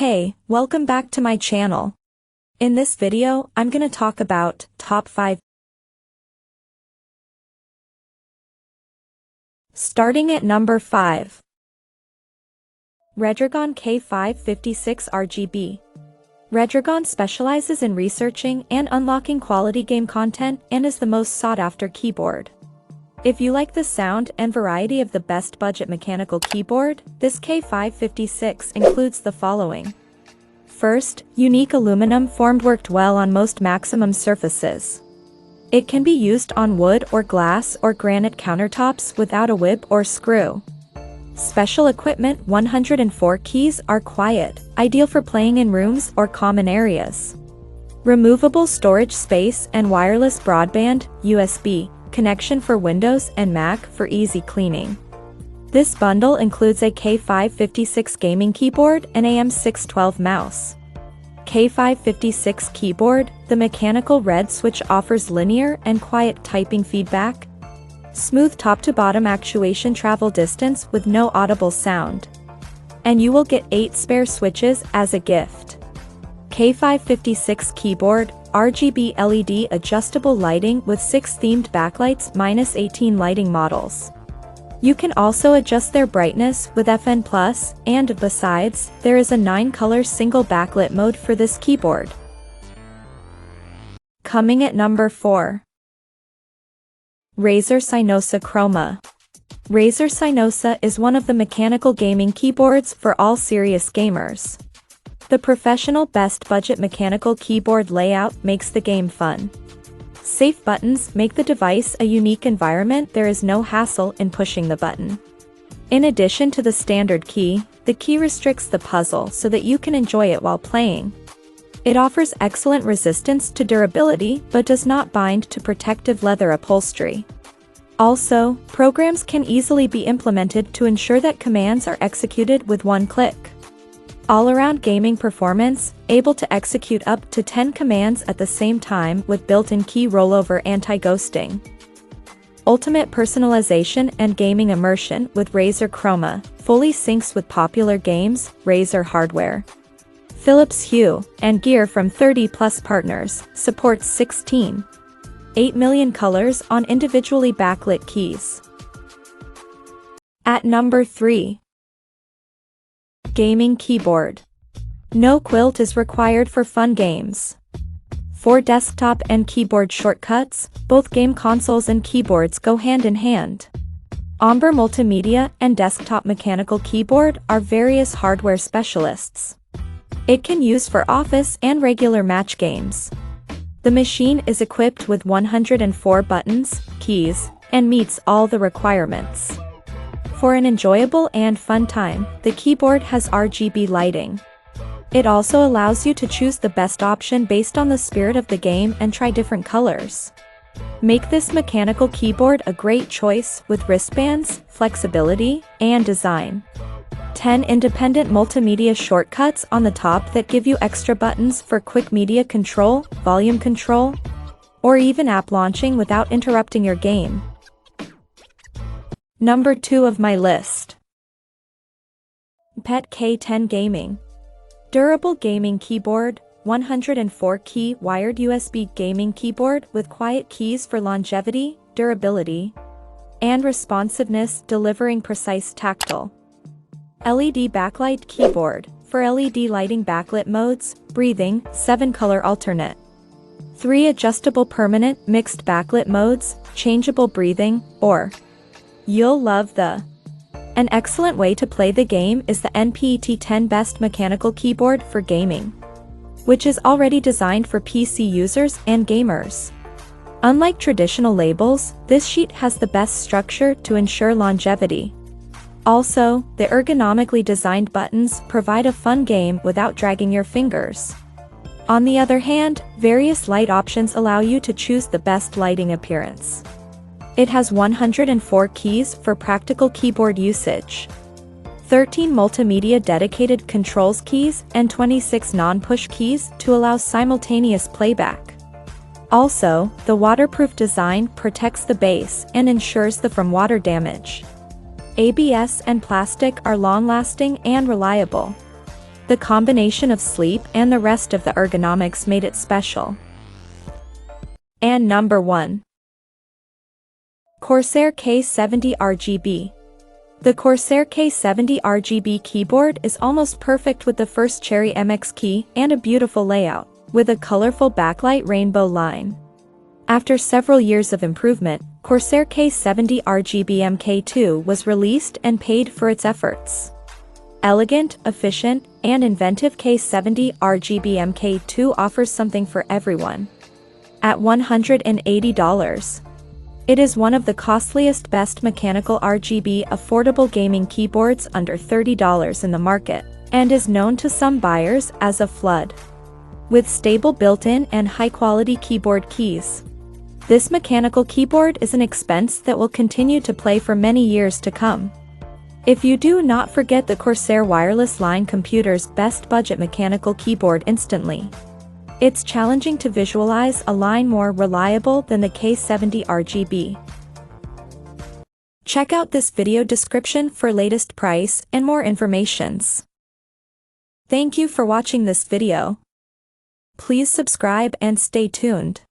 Hey, welcome back to my channel. In this video, I'm gonna talk about top 5. Starting at number 5. Redragon K556 RGB. Redragon specializes in researching and unlocking quality game content and is the most sought-after keyboard. If you like the sound and variety of the best budget mechanical keyboard, this K556 includes the following. First, unique aluminum formed worked well on most maximum surfaces. It can be used on wood or glass or granite countertops without a whip or screw. Special equipment 104 keys are quiet, ideal for playing in rooms or common areas. Removable storage space and wireless broadband, USB, connection for Windows and Mac for easy cleaning. This bundle includes a K556 gaming keyboard and AM612 mouse. K556 keyboard, the mechanical red switch offers linear and quiet typing feedback. Smooth top-to-bottom actuation travel distance with no audible sound. And you will get 8 spare switches as a gift. K556 keyboard, RGB LED adjustable lighting with 6 themed backlights -18 lighting models. You can also adjust their brightness with FN+, and besides, there is a 9-color single backlit mode for this keyboard. Coming at number 4. Razer Cynosa Chroma. Razer Cynosa is one of the mechanical gaming keyboards for all serious gamers. The professional best budget mechanical keyboard layout makes the game fun. Safe buttons make the device a unique environment. There is no hassle in pushing the button. In addition to the standard key, the key restricts the puzzle so that you can enjoy it while playing. It offers excellent resistance to durability but does not bind to protective leather upholstery. Also, programs can easily be implemented to ensure that commands are executed with one click. All-around gaming performance, able to execute up to 10 commands at the same time with built-in key rollover anti-ghosting. Ultimate personalization and gaming immersion with Razer Chroma, fully syncs with popular games, Razer hardware. Philips Hue, and gear from 30+ partners, supports 8 million colors on individually backlit keys. At number 3. Gaming keyboard. No quilt is required for fun games. For desktop and keyboard shortcuts, both game consoles and keyboards go hand in hand. Ombre Multimedia and Desktop Mechanical Keyboard are various hardware specialists. It can use for office and regular match games. The machine is equipped with 104 buttons, keys, and meets all the requirements. For an enjoyable and fun time, the keyboard has RGB lighting. It also allows you to choose the best option based on the spirit of the game and try different colors. Make this mechanical keyboard a great choice with wristbands, flexibility, and design. 10 independent multimedia shortcuts on the top that give you extra buttons for quick media control, volume control, or even app launching without interrupting your game. Number 2 of my list. NPET K10 Gaming. Durable gaming keyboard, 104 key wired USB gaming keyboard with quiet keys for longevity, durability, and responsiveness, delivering precise tactile. LED backlight keyboard, for LED lighting backlit modes, breathing, 7-color alternate. 3 adjustable permanent mixed backlit modes, changeable breathing, or you'll love the. An excellent way to play the game is the NPET 10 Best Mechanical Keyboard for Gaming, which is already designed for PC users and gamers. Unlike traditional labels, this sheet has the best structure to ensure longevity. Also, the ergonomically designed buttons provide a fun game without dragging your fingers. On the other hand, various light options allow you to choose the best lighting appearance. It has 104 keys for practical keyboard usage, 13 multimedia dedicated controls keys and 26 non-push keys to allow simultaneous playback. Also, the waterproof design protects the base and ensures from water damage. ABS and plastic are long-lasting and reliable. The combination of sleep and the rest of the ergonomics made it special. And number 1. Corsair K70 RGB. The Corsair K70 RGB keyboard is almost perfect with the first Cherry MX key and a beautiful layout, with a colorful backlight rainbow line. After several years of improvement, Corsair K70 RGB MK2 was released and paid for its efforts. Elegant, efficient, and inventive K70 RGB MK2 offers something for everyone. At $180. It is one of the costliest best mechanical RGB affordable gaming keyboards under $30 in the market, and is known to some buyers as a flood. With stable built-in and high-quality keyboard keys, this mechanical keyboard is an expense that will continue to play for many years to come. If you do not forget the Corsair wireless line computer's best budget mechanical keyboard instantly. It's challenging to visualize a line more reliable than the K70 RGB. Check out this video description for latest price and more informations. Thank you for watching this video. Please subscribe and stay tuned.